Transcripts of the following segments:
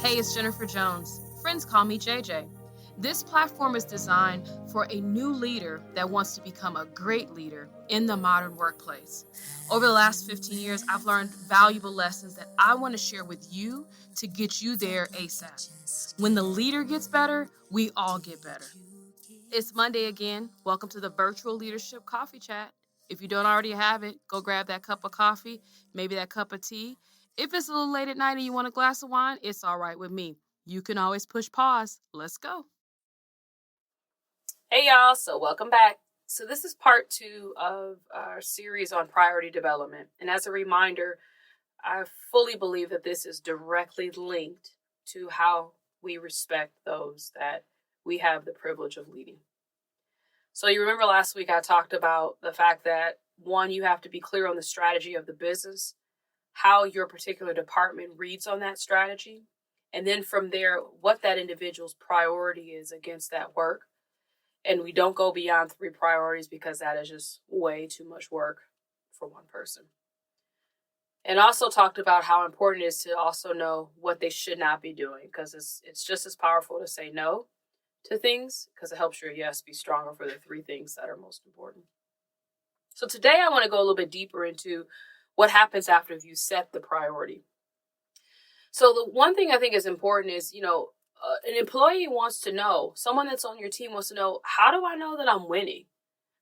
Hey, it's Jennifer Jones. Friends call me JJ. This platform is designed for a new leader that wants to become a great leader in the modern workplace. Over the last 15 years, I've learned valuable lessons that I want to share with you to get you there ASAP. When the leader gets better, we all get better. It's Monday again. Welcome to the Virtual Leadership Coffee Chat. If you don't already have it, go grab that cup of coffee, maybe that cup of tea. If it's a little late at night and you want a glass of wine, it's all right with me. You can always push pause. Let's go. Hey, y'all. So welcome back. So this is part 2 of our series on priority development. And as a reminder, I fully believe that this is directly linked to how we respect those that we have the privilege of leading. So you remember last week I talked about the fact that, one, you have to be clear on the strategy of the business, how your particular department reads on that strategy, and then from there, what that individual's priority is against that work. And we don't go beyond 3 priorities because that is just way too much work for one person. And also talked about how important it is to also know what they should not be doing, because it's just as powerful to say no to things, because it helps your yes be stronger for the 3 things that are most important. So today I want to go a little bit deeper into what happens after you set the priority. So the one thing I think is important is, an employee wants to know, someone that's on your team wants to know, how do I know that I'm winning?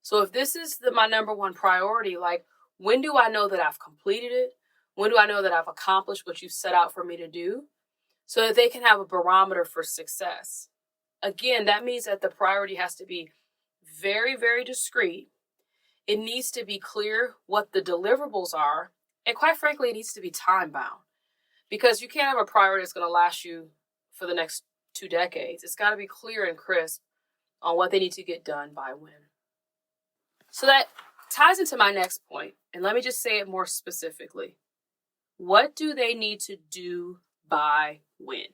So if this is my number one priority, like, when do I know that I've completed it? When do I know that I've accomplished what you set out for me to do? So that they can have a barometer for success. Again, that means that the priority has to be very, very discreet. It needs to be clear what the deliverables are. And quite frankly, it needs to be time bound. Because you can't have a priority that's going to last you for the next 2 decades. It's got to be clear and crisp on what they need to get done by when. So that ties into my next point. And let me just say it more specifically. What do they need to do by when?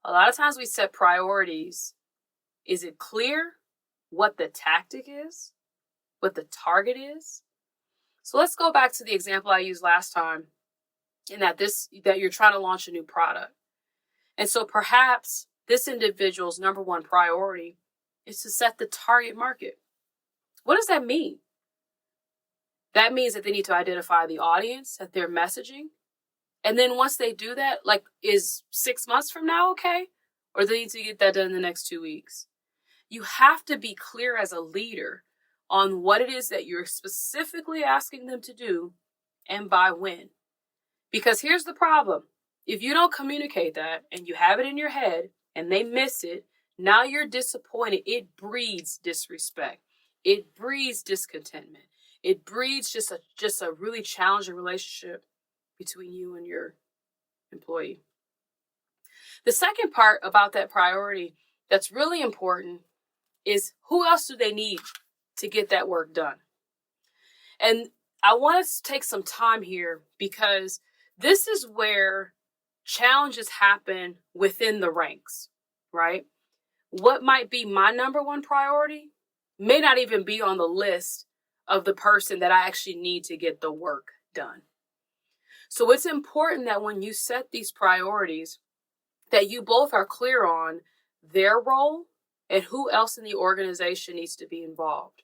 A lot of times we set priorities. Is it clear what the tactic is? What the target is? So let's go back to the example I used last time, in that you're trying to launch a new product. And so perhaps this individual's number one priority is to set the target market. What does that mean? That means that they need to identify the audience that they're messaging. And then once they do that, like, is 6 months from now okay? Or they need to get that done in the next 2 weeks? You have to be clear as a leader on what it is that you're specifically asking them to do and by when. Because here's the problem. If you don't communicate that and you have it in your head and they miss it, now you're disappointed. It breeds disrespect. It breeds discontentment. It breeds just a really challenging relationship between you and your employee. The second part about that priority that's really important is, who else do they need to get that work done? And I want to take some time here, because this is where challenges happen within the ranks, right? What might be my number one priority may not even be on the list of the person that I actually need to get the work done. So it's important that when you set these priorities, that you both are clear on their role and who else in the organization needs to be involved.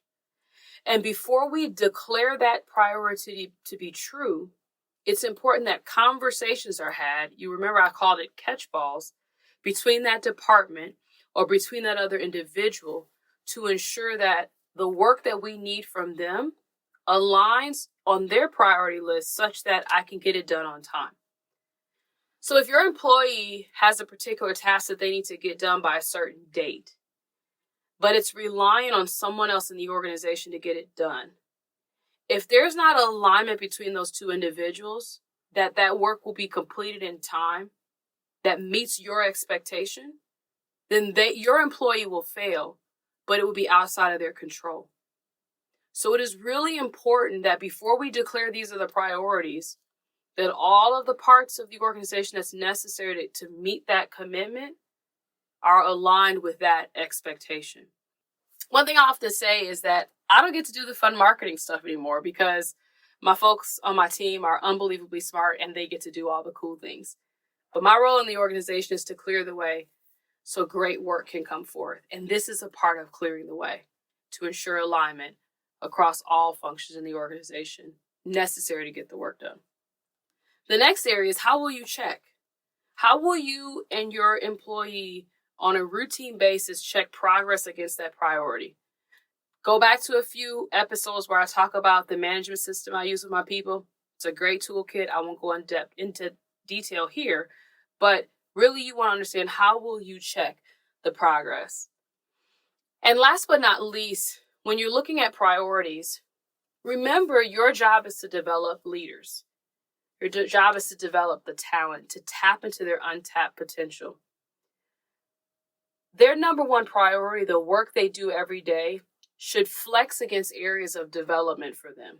And before we declare that priority to be true, it's important that conversations are had. You remember I called it catch balls between that department or between that other individual, to ensure that the work that we need from them aligns on their priority list such that I can get it done on time. So if your employee has a particular task that they need to get done by a certain date, but it's relying on someone else in the organization to get it done, if there's not alignment between those 2 individuals, that work will be completed in time that meets your expectation, then your employee will fail, but it will be outside of their control. So it is really important that before we declare these are the priorities, that all of the parts of the organization that's necessary to meet that commitment are aligned with that expectation. One thing I often say is that I don't get to do the fun marketing stuff anymore, because my folks on my team are unbelievably smart and they get to do all the cool things. But my role in the organization is to clear the way so great work can come forth. And this is a part of clearing the way to ensure alignment across all functions in the organization necessary to get the work done. The next area is, how will you check? How will you and your employee on a routine basis check progress against that priority? Go back to a few episodes where I talk about the management system I use with my people. It's a great toolkit. I won't go into detail here, but really you want to understand, how will you check the progress? And last but not least, when you're looking at priorities, remember your job is to develop leaders. Your job is to develop the talent, to tap into their untapped potential. Their number one priority, the work they do every day, should flex against areas of development for them.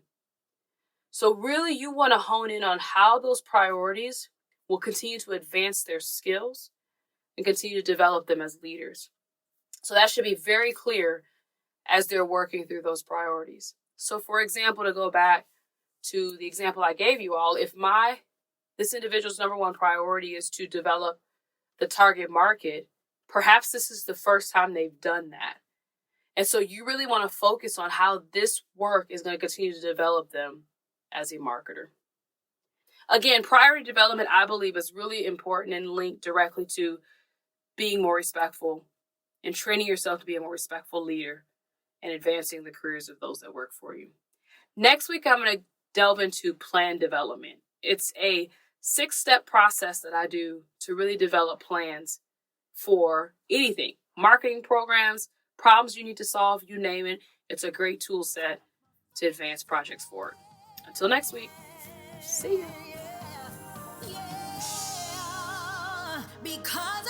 So really, you want to hone in on how those priorities will continue to advance their skills and continue to develop them as leaders. So that should be very clear as they're working through those priorities. So for example, to go back to the example I gave you all, if this individual's number one priority is to develop the target market, perhaps this is the first time they've done that. And so you really want to focus on how this work is going to continue to develop them as a marketer. Again, priority development, I believe, is really important and linked directly to being more respectful and training yourself to be a more respectful leader and advancing the careers of those that work for you. Next week, I'm going to delve into plan development. It's a 6-step process that I do to really develop plans for anything, marketing programs, problems you need to solve, you name it. It's a great tool set to advance projects forward. Until next week, see you. Because